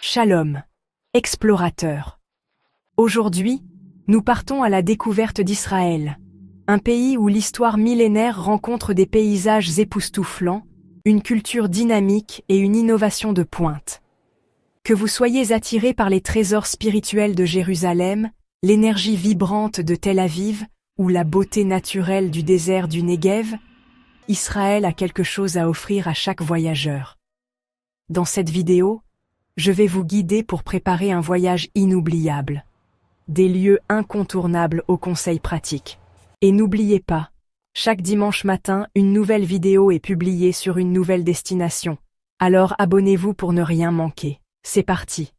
Shalom, explorateur. Aujourd'hui, nous partons à la découverte d'Israël, un pays où l'histoire millénaire rencontre des paysages époustouflants, une culture dynamique et une innovation de pointe. Que vous soyez attiré par les trésors spirituels de Jérusalem, l'énergie vibrante de Tel Aviv ou la beauté naturelle du désert du Negev, Israël a quelque chose à offrir à chaque voyageur. Dans cette vidéo, je vais vous guider pour préparer un voyage inoubliable. Des lieux incontournables aux conseils pratiques. Et n'oubliez pas, chaque dimanche matin, une nouvelle vidéo est publiée sur une nouvelle destination. Alors abonnez-vous pour ne rien manquer. C'est parti.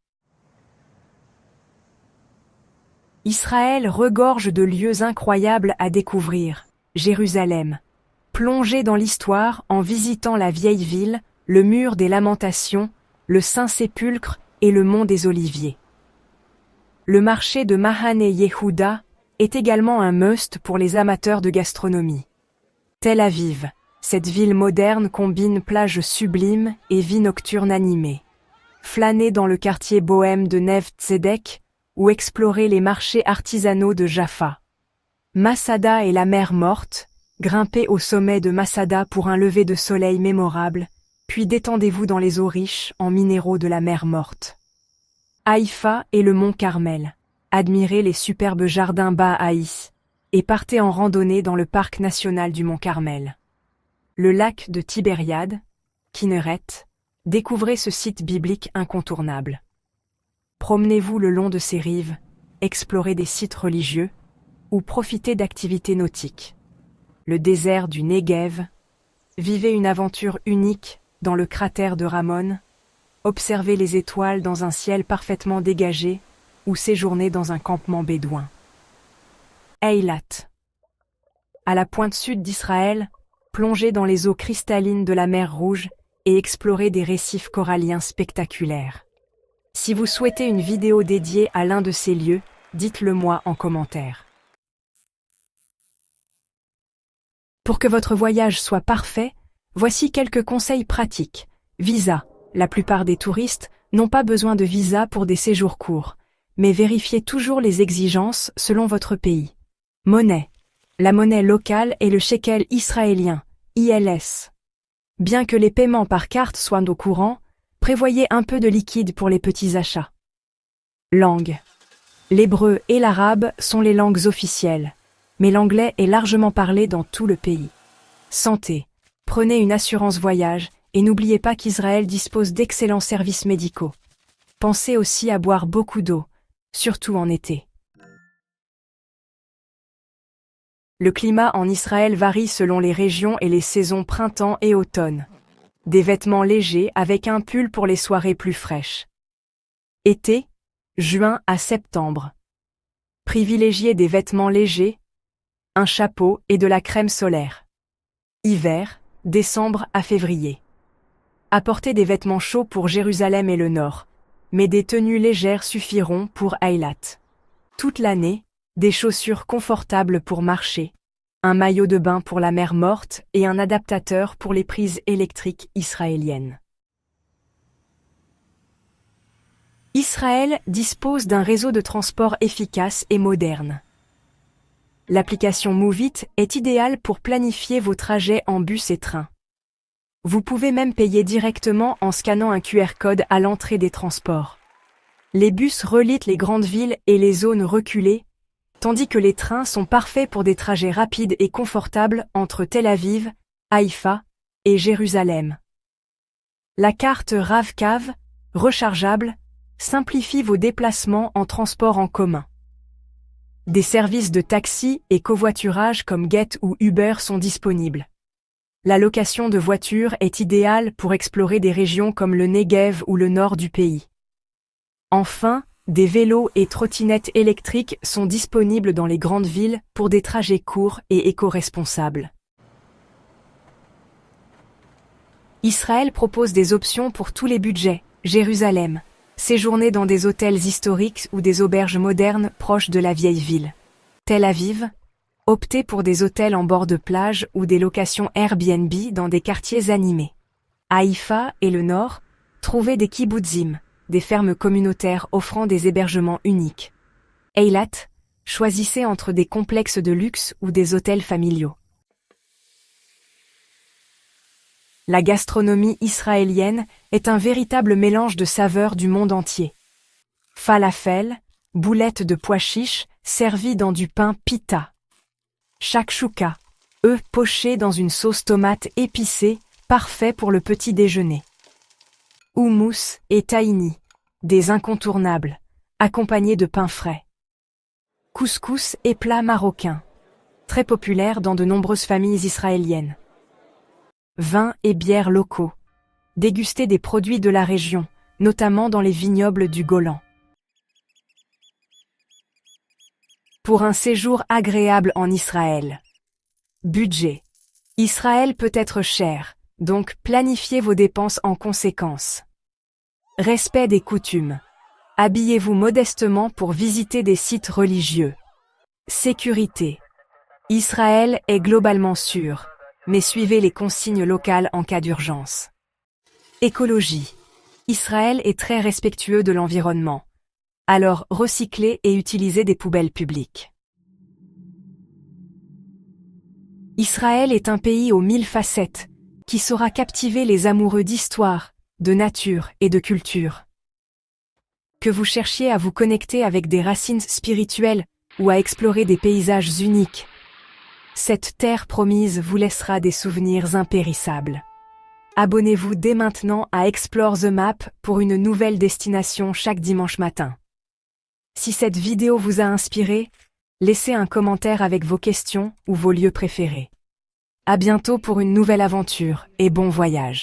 Israël regorge de lieux incroyables à découvrir. Jérusalem. Plongez dans l'histoire en visitant la vieille ville, le mur des Lamentations, le Saint-Sépulcre et le mont des Oliviers. Le marché de Mahane Yehuda est également un must pour les amateurs de gastronomie. Tel Aviv, cette ville moderne combine plages sublimes et vie nocturne animée. Flânez dans le quartier bohème de Neve Tzedek ou explorez les marchés artisanaux de Jaffa. Masada et la mer Morte, grimpez au sommet de Masada pour un lever de soleil mémorable, puis détendez-vous dans les eaux riches en minéraux de la mer Morte. Haïfa et le mont Carmel. Admirez les superbes jardins Bahaïs et partez en randonnée dans le parc national du mont Carmel. Le lac de Tibériade, Kinneret, découvrez ce site biblique incontournable. Promenez-vous le long de ses rives, explorez des sites religieux ou profitez d'activités nautiques. Le désert du Negev, vivez une aventure unique dans le cratère de Ramon, observez les étoiles dans un ciel parfaitement dégagé ou séjournez dans un campement bédouin. Eilat. À la pointe sud d'Israël, plongez dans les eaux cristallines de la mer Rouge et explorez des récifs coralliens spectaculaires. Si vous souhaitez une vidéo dédiée à l'un de ces lieux, dites-le moi en commentaire. Pour que votre voyage soit parfait, voici quelques conseils pratiques. Visa. La plupart des touristes n'ont pas besoin de visa pour des séjours courts, mais vérifiez toujours les exigences selon votre pays. Monnaie. La monnaie locale est le shekel israélien, ILS. Bien que les paiements par carte soient au courant, prévoyez un peu de liquide pour les petits achats. Langue. L'hébreu et l'arabe sont les langues officielles, mais l'anglais est largement parlé dans tout le pays. Santé. Prenez une assurance voyage et n'oubliez pas qu'Israël dispose d'excellents services médicaux. Pensez aussi à boire beaucoup d'eau, surtout en été. Le climat en Israël varie selon les régions et les saisons printemps et automne. Des vêtements légers avec un pull pour les soirées plus fraîches. Été, juin à septembre. Privilégiez des vêtements légers, un chapeau et de la crème solaire. Hiver, décembre à février. Apportez des vêtements chauds pour Jérusalem et le Nord, mais des tenues légères suffiront pour Eilat. Toute l'année, des chaussures confortables pour marcher, un maillot de bain pour la mer Morte et un adaptateur pour les prises électriques israéliennes. Israël dispose d'un réseau de transport efficace et moderne. L'application Moovit est idéale pour planifier vos trajets en bus et train. Vous pouvez même payer directement en scannant un QR code à l'entrée des transports. Les bus relient les grandes villes et les zones reculées, tandis que les trains sont parfaits pour des trajets rapides et confortables entre Tel Aviv, Haïfa et Jérusalem. La carte Rav-Kav, rechargeable, simplifie vos déplacements en transport en commun. Des services de taxi et covoiturage comme Get ou Uber sont disponibles. La location de voitures est idéale pour explorer des régions comme le Negev ou le nord du pays. Enfin, des vélos et trottinettes électriques sont disponibles dans les grandes villes pour des trajets courts et éco-responsables. Israël propose des options pour tous les budgets. Jérusalem. Séjourner dans des hôtels historiques ou des auberges modernes proches de la vieille ville. Tel Aviv. Optez pour des hôtels en bord de plage ou des locations Airbnb dans des quartiers animés. Haïfa et le Nord, trouvez des kibbutzim, des fermes communautaires offrant des hébergements uniques. Eilat, choisissez entre des complexes de luxe ou des hôtels familiaux. La gastronomie israélienne est un véritable mélange de saveurs du monde entier. Falafel, boulettes de pois chiches servies dans du pain pita. Shakshuka, œufs pochés dans une sauce tomate épicée, parfait pour le petit déjeuner. Houmous et tahini, des incontournables, accompagnés de pain frais. Couscous et plats marocains, très populaires dans de nombreuses familles israéliennes. Vins et bières locaux, dégustez des produits de la région, notamment dans les vignobles du Golan. Pour un séjour agréable en Israël. Budget. Israël peut être cher, donc planifiez vos dépenses en conséquence. Respect des coutumes. Habillez-vous modestement pour visiter des sites religieux. Sécurité. Israël est globalement sûr, mais suivez les consignes locales en cas d'urgence. Écologie. Israël est très respectueux de l'environnement. Alors recyclez et utilisez des poubelles publiques. Israël est un pays aux 1000 facettes, qui saura captiver les amoureux d'histoire, de nature et de culture. Que vous cherchiez à vous connecter avec des racines spirituelles ou à explorer des paysages uniques, cette terre promise vous laissera des souvenirs impérissables. Abonnez-vous dès maintenant à Explore the Map pour une nouvelle destination chaque dimanche matin. Si cette vidéo vous a inspiré, laissez un commentaire avec vos questions ou vos lieux préférés. À bientôt pour une nouvelle aventure et bon voyage.